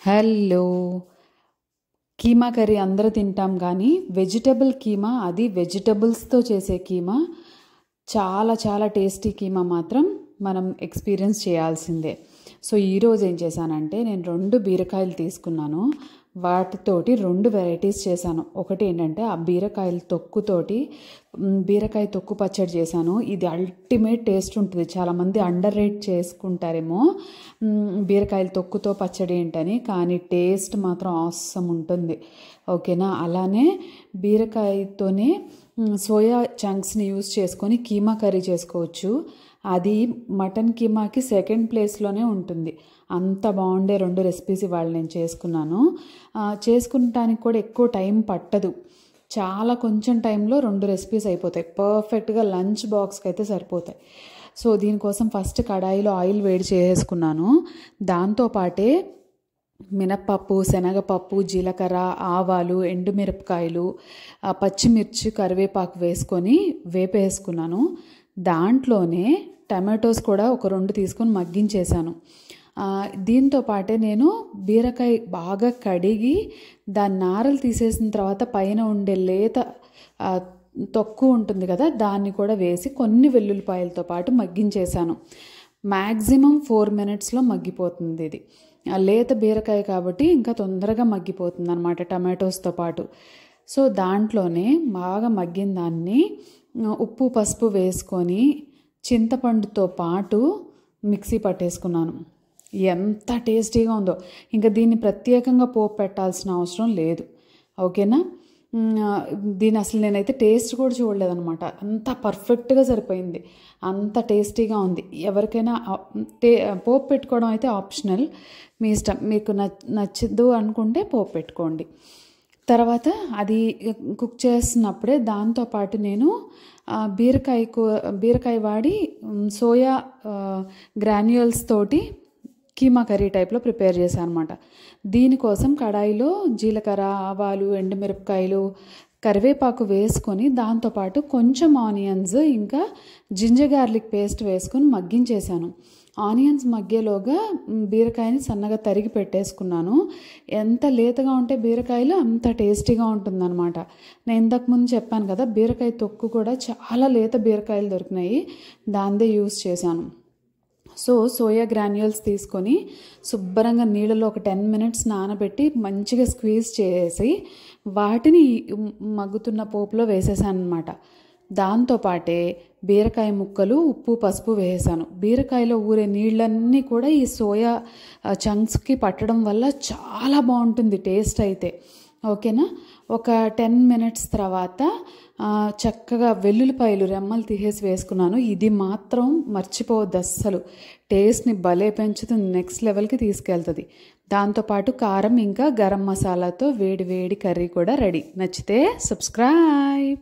Hello. Keema curry అందరూ తింటాం కానీ వెజిటబుల్ కీమా, అది వెజిటబుల్స్తో చేసే కీమా, చాలా చాలా టేస్టీ కీమా మాత్రం మనం ఎక్స్పీరియన్స్ చేయాల్సిందే. సో ఈరోజు ఏం చేశానంటే, నేను 2 బీరకాయలు తీసుకున్నాను. వాటితోటి 2 వెరైటీస్ చేశాను. ఒకటి ఏంటంటే ఆ బీరకాయల తొక్కుతోటి బీరకాయ తొక్కు పచ్చడి చేశాను. ఇది అల్టిమేట్ టేస్ట్ ఉంటుంది. చాలామంది అండర్ రేట్ చేసుకుంటారేమో బీరకాయల తొక్కుతో పచ్చడి ఏంటని, కానీ టేస్ట్ మాత్రం ఆసమ్ ఉంటుంది. ఓకేనా. అలానే బీరకాయతోనే సోయా చంక్స్ని యూజ్ చేసుకొని కీమా కర్రీ చేసుకోవచ్చు. అది మటన్ కీమాకి సెకండ్ ప్లేస్లోనే ఉంటుంది. అంత బాగుండే 2 రెసిపీస్ ఇవాళ నేను చేసుకున్నాను. చేసుకుంటానికి కూడా ఎక్కువ టైం పట్టదు. చాలా కొంచెం టైంలో 2 రెసిపీస్ అయిపోతాయి. పర్ఫెక్ట్గా లంచ్ బాక్స్కి అయితే సరిపోతాయి. సో దీనికోసం ఫస్ట్ కడాయిలో ఆయిల్ వేడి చేసుకున్నాను. దాంతోపాటే మినప్పప్పు, శనగపప్పు, జీలకర్ర, ఆవాలు, ఎండుమిరపకాయలు, పచ్చిమిర్చి, కరివేపాకు వేసుకొని వేపేసుకున్నాను. దాంట్లోనే టమాటోస్ కూడా ఒక 2 తీసుకొని మగ్గించేసాను. దీంతో పాటే నేను బీరకాయ బాగా కడిగి దాని నారలు తీసేసిన తర్వాత పైన ఉండే లేత తొక్కు ఉంటుంది కదా, దాన్ని కూడా వేసి కొన్ని వెల్లుల్లిపాయలతో పాటు మగ్గించేసాను. మ్యాక్సిమం 4 మినిట్స్లో మగ్గిపోతుంది. ఇది లేత బీరకాయ కాబట్టి ఇంకా తొందరగా మగ్గిపోతుంది అన్నమాట టమాటోస్తో పాటు. సో దాంట్లోనే బాగా మగ్గిన దాన్ని ఉప్పు, పసుపు వేసుకొని చింతపండుతో పాటు మిక్సీ పట్టేసుకున్నాను. ఎంత టేస్టీగా ఉందో. ఇంకా దీన్ని ప్రత్యేకంగా పోపు పెట్టాల్సిన అవసరం లేదు. ఓకేనా. దీని అసలు నేనైతే టేస్ట్ కూడా చూడలేదన్నమాట. అంత పర్ఫెక్ట్గా సరిపోయింది. అంత టేస్టీగా ఉంది. ఎవరికైనా పోపు పెట్టుకోవడం అయితే ఆప్షనల్, మీ ఇష్టం. మీకు నచ్చదు అనుకుంటే పోపు పెట్టుకోండి. తర్వాత అది కుక్ చేస్తున్నప్పుడే దాంతోపాటు నేను బీరకాయ వాడి సోయా గ్రాన్యూల్స్ తోటి కీమా కర్రీ టైప్లో ప్రిపేర్ చేశాను అనమాట. దీనికోసం కడాయిలో జీలకర్ర, ఆవాలు, ఎండుమిరపకాయలు, కరివేపాకు వేసుకొని దాంతోపాటు కొంచెం ఆనియన్స్, ఇంకా జింజర్ గార్లిక్ పేస్ట్ వేసుకొని మగ్గించేశాను. ఆనియన్స్ మగ్గేలోగా బీరకాయని సన్నగా తరిగి పెట్టేసుకున్నాను. ఎంత లేతగా ఉంటే బీరకాయలు అంత టేస్టీగా ఉంటుందన్నమాట. నేను ఇంతకుముందు చెప్పాను కదా, బీరకాయ తొక్కు కూడా చాలా లేత బీరకాయలు దొరికినాయి, దాందే యూస్ చేశాను. సో సోయా గ్రాన్యూల్స్ తీసుకొని శుభ్రంగా నీళ్ళలో ఒక 10 మినిట్స్ నానబెట్టి మంచిగా స్క్వీజ్ చేసి వాటిని మగ్గుతున్న పోపులో వేసేసాను అనమాట. దాంతోపాటే బీరకాయ ముక్కలు, ఉప్పు, పసుపు వేసాను. బీరకాయలో ఊరే నీళ్ళన్నీ కూడా ఈ సోయా చంక్స్కి పట్టడం వల్ల చాలా బాగుంటుంది టేస్ట్ అయితే. ఓకేనా. ఒక 10 మినిట్స్ తర్వాత చక్కగా వెల్లుల్లిపాయలు రెమ్మలు తీసేసి వేసుకున్నాను. ఇది మాత్రం మర్చిపోవద్దు అస్సలు. టేస్ట్ని భలే పెంచుతుంది, నెక్స్ట్ లెవెల్కి తీసుకెళ్తుంది. దాంతోపాటు కారం ఇంకా గరం మసాలాతో వేడి వేడి కర్రీ కూడా రెడీ. నచ్చితే సబ్స్క్రైబ్.